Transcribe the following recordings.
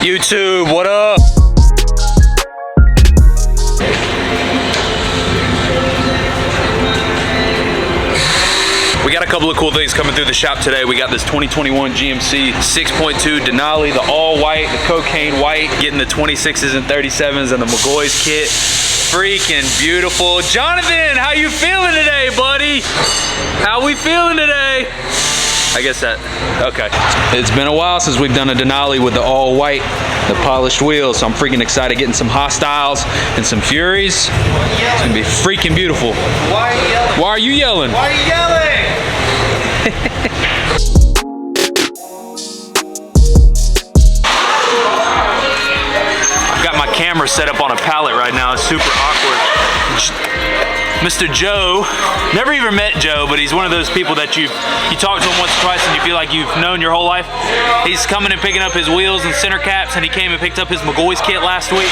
YouTube, what up? We got a couple of cool things coming through the shop today. We got this 2021 GMC 6.2 Denali, the all white, the cocaine white, getting the 26s and 37s and the Mcgaughys kit. Freaking beautiful. Jonathan, how you feeling today, buddy? How we feeling today? I guess that, okay. It's been a while since we've done a Denali with the all white, the polished wheels, so I'm freaking excited getting some Hostiles and some Furies. It's gonna be freaking beautiful. Why are you yelling? Why are you yelling? Why are you yelling? I've got my camera set up on a pallet right now. It's super awkward. Mr. Joe, never even met Joe, but he's one of those people that you talk to him once or twice and you feel like you've known your whole life. He's coming and picking up his wheels and center caps, and he came and picked up his Mcgaughys kit last week.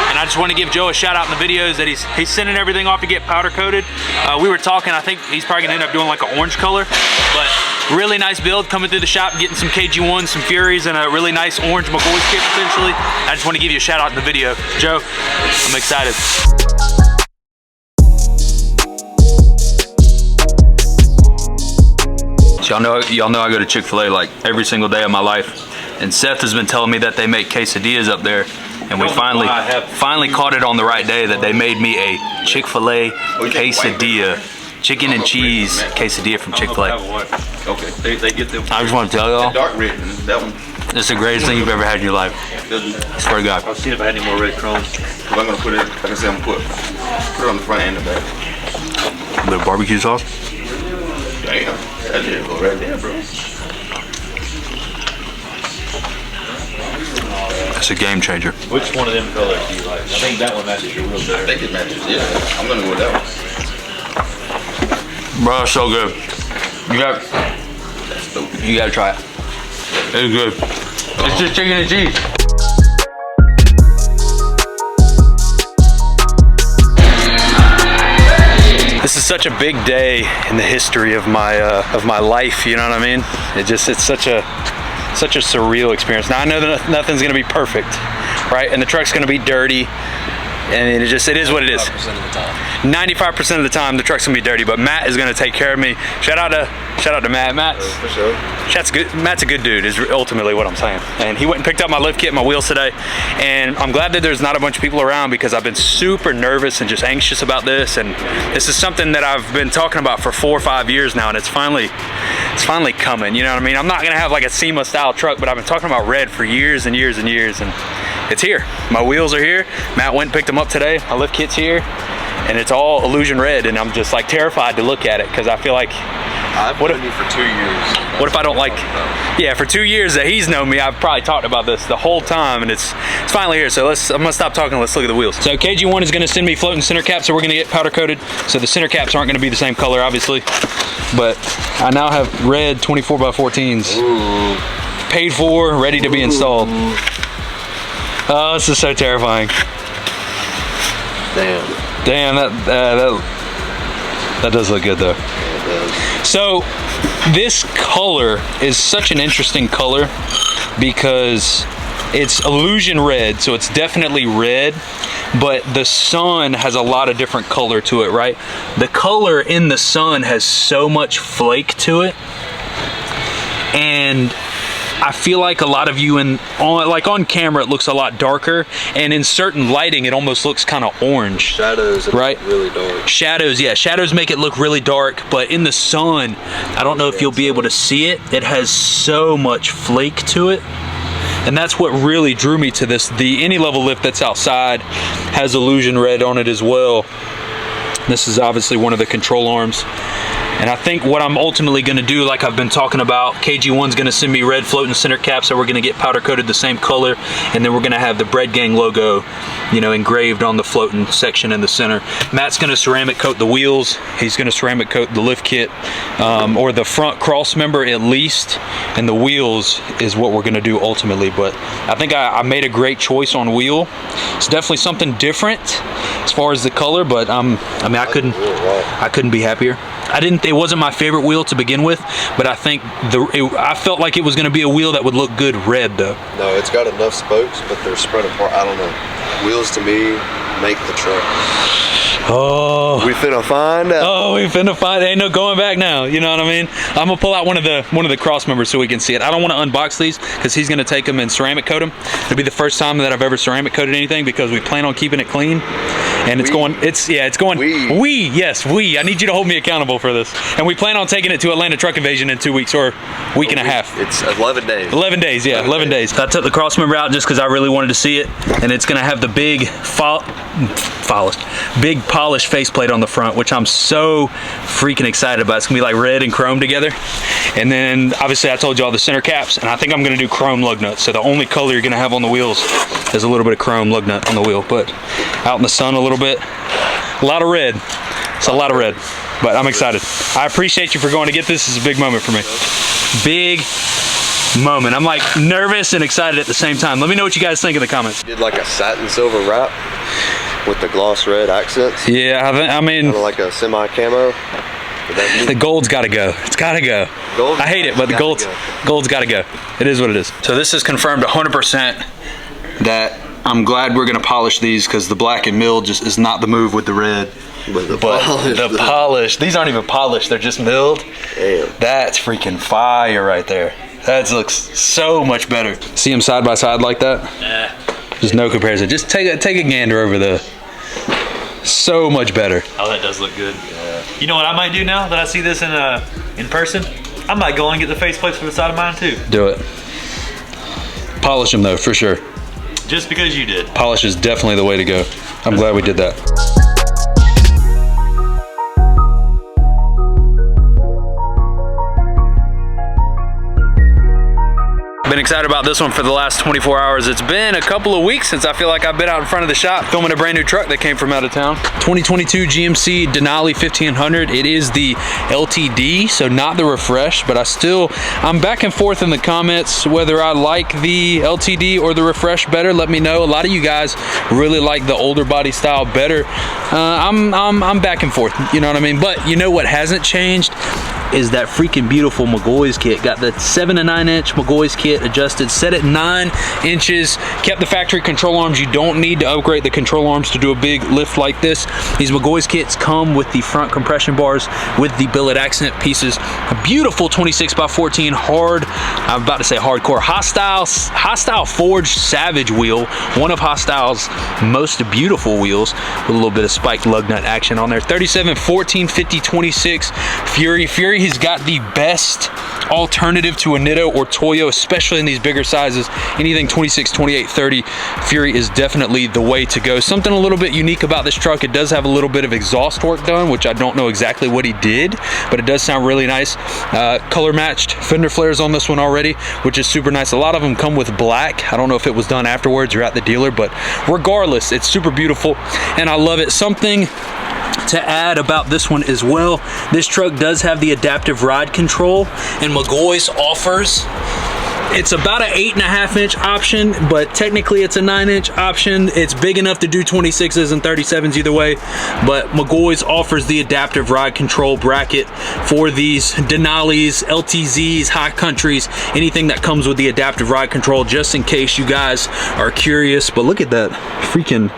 And I just want to give Joe a shout out in the videos that he's sending everything off to get powder coated. We were talking, I think he's probably gonna end up doing like an orange color, but really nice build coming through the shop, getting some KG1s, some Furies, and a really nice orange Mcgaughys kit potentially. I just want to give you a shout out in the video. Joe, I'm excited. So y'all know I go to Chick-fil-A like every single day of my life, and Seth has been telling me that they make quesadillas up there, and we finally caught it on the right day that they made me a Chick-fil-A quesadilla, chicken and cheese quesadilla from Chick-fil-A. Okay, they get them. I just want to tell y'all, Dark red, that one. it's the greatest thing you've ever had in your life. I swear to God. I'll see if I had any more red crumbs. I'm gonna put it, like I said, I'm gonna put it on the front and the back. A little barbecue sauce. Damn, that didn't go right there, bro. It's a game changer. Which one of them colors do you like? I think that one matches your wheels better. I think it matches, yeah. I'm gonna go with that one. Bro, it's so good. You gotta try it. It's good. It's just chicken and cheese. This is such a big day in the history of my life. You know what I mean? It's such a surreal experience. Now I know that nothing's gonna be perfect, right? And the truck's gonna be dirty, and it is what it is. 95% of the time the truck's gonna be dirty, but Matt is gonna take care of me. Shout out to Matt. For sure. Matt's a good dude, is ultimately what I'm saying. And he went and picked up my lift kit and my wheels today, and I'm glad that there's not a bunch of people around because I've been super nervous and just anxious about this, and this is something that I've been talking about for 4 or 5 years now, and it's finally coming, you know what I mean? I'm not gonna have like a SEMA style truck, but I've been talking about red for years and years and years, and it's here. My wheels are here. Matt went and picked them up today. My lift kit's here, and it's all illusion red, and I'm just like terrified to look at it because I feel like, I've known you for 2 years. what if I don't like, yeah, for 2 years that he's known me, I've probably talked about this the whole time, and it's finally here. So I'm gonna stop talking, let's look at the wheels. So KG1 is gonna send me floating center caps, so we're gonna get powder coated. So the center caps aren't gonna be the same color, obviously, but I now have red 24x14s. Ooh. Paid for, ready to be installed. Oh, this is so terrifying. Damn, that does look good though. So this color is such an interesting color because it's illusion red, so it's definitely red, but the sun has a lot of different color to it, right? The color in the sun has so much flake to it, and I feel like a lot of you on camera it looks a lot darker, and in certain lighting it almost looks kind of orange. Shadows, right? Really dark. Shadows, yeah, shadows make it look really dark, but in the sun, I don't know if you'll be able to see it. It has so much flake to it, and that's what really drew me to this. The any level lift that's outside has illusion red on it as well. This is obviously one of the control arms. And I think what I'm ultimately gonna do, like I've been talking about, KG1's gonna send me red floating center caps, so we're gonna get powder coated the same color, and then we're gonna have the Bread Gang logo, you know, engraved on the floating section in the center. Matt's gonna ceramic coat the wheels. He's gonna ceramic coat the lift kit, or the front cross member at least, and the wheels is what we're gonna do ultimately. But I think I made a great choice on wheel. It's definitely something different as far as the color, but I mean, I couldn't be happier. It wasn't my favorite wheel to begin with, but I think I felt like it was going to be a wheel that would look good red though. No, it's got enough spokes, but they're spread apart. I don't know. Wheels to me make the truck. Oh, we finna find out. Oh, we finna find. Ain't no going back now. You know what I mean? I'm gonna pull out one of the cross members so we can see it. I don't want to unbox these because he's gonna take them and ceramic coat them. It'll be the first time that I've ever ceramic coated anything because we plan on keeping it clean. And it's going. I need you to hold me accountable for this. And we plan on taking it to Atlanta Truck Invasion in 2 week or week and a half. It's 11 days. 11 days, yeah, 11 days. I took the cross member out just because I really wanted to see it, and it's gonna have the big polished faceplate on the front, which I'm so freaking excited about. It's gonna be like red and chrome together. And then obviously I told you all the center caps, and I think I'm gonna do chrome lug nuts. So the only color you're gonna have on the wheels is a little bit of chrome lug nut on the wheel. But out in the sun a little bit, a lot of red. It's a lot of red, but I'm excited. I appreciate you for going to get this. This is a big moment for me. Big moment. I'm like nervous and excited at the same time. Let me know what you guys think in the comments. Did like a satin silver wrap with the gloss red accents. Yeah, I mean, kind of like a semi camo. The gold's got to go. It's got to go. Gold, I hate it, but the gold's got to go. It is what it is. So this is confirmed 100% that I'm glad we're gonna polish these because the black and milled just is not the move with the red. But the polish. These aren't even polished. They're just milled. Damn. That's freaking fire right there. That looks so much better. See them side by side like that? Yeah. Just no comparison. Just take a gander over the. So much better. Oh, that does look good. Yeah. You know what I might do now that I see this in person? I might go and get the faceplates for the side of mine too. Do it. Polish them though, for sure. Just because you did. Polish is definitely the way to go. I'm glad we did that. Been excited about this one for the last 24 hours. It's been a couple of weeks since I feel like I've been out in front of the shop filming a brand new truck that came from out of town. 2022 GMC Denali 1500. It is the LTD, so not the refresh, but I'm back and forth in the comments whether I like the LTD or the refresh better. Let me know. A lot of you guys really like the older body style better. I'm back and forth, you know what I mean? But you know what hasn't changed is that freaking beautiful Mcgaughys kit. Got the 7 to 9 inch Mcgaughys kit adjusted, set at 9 inches, kept the factory control arms. You don't need to upgrade the control arms to do a big lift like this. These Mcgaughys kits come with the front compression bars with the billet accent pieces. A beautiful 26x14 I'm about to say hardcore, Hostile forged Savage wheel. One of Hostile's most beautiful wheels with a little bit of spiked lug nut action on there. 37, 14, 50, 26 Fury. He's got the best alternative to a Nitto or Toyo, especially in these bigger sizes. Anything 26, 28, 30, Fury is definitely the way to go. Something a little bit unique about this truck, it does have a little bit of exhaust work done, which I don't know exactly what he did, but it does sound really nice. Color matched fender flares on this one already, which is super nice. A lot of them come with black. I don't know if it was done afterwards or at the dealer, but regardless, it's super beautiful and I love it. Something to add about this one as well, this truck does have the adaptive ride control, and Mcgaughys offers, it's about an 8.5 inch option, but technically it's a 9 inch option. It's big enough to do 26s and 37s either way, but Mcgaughys offers the adaptive ride control bracket for these Denalis, LTZs, high countries, anything that comes with the adaptive ride control, just in case you guys are curious. But look at that freaking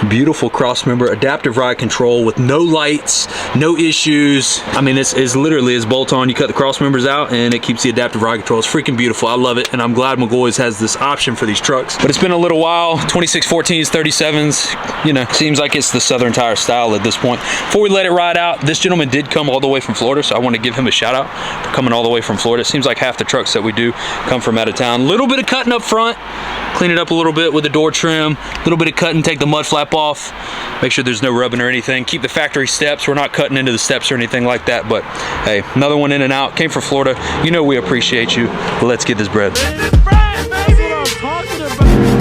beautiful cross member, adaptive ride control with no lights, no issues. I mean, it's literally is bolt on. You cut the cross members out and it keeps the adaptive ride control. It's freaking beautiful. I love it, and I'm glad Mcgaughys has this option for these trucks. But it's been a little while. 2614s, 37s, you know, seems like it's the Southern Tire style at this point. Before we let it ride out, this gentleman did come all the way from Florida, so I want to give him a shout out for coming all the way from Florida. It seems like half the trucks that we do come from out of town. Little bit of cutting up front, clean it up a little bit with the door trim, a little bit of cutting, take the mud flap off, make sure there's no rubbing or anything, keep the factory steps. We're not cutting into the steps or anything like that, but hey, another one in and out, came from Florida. You know we appreciate you. Let's get this bread. That's what I'm talking about.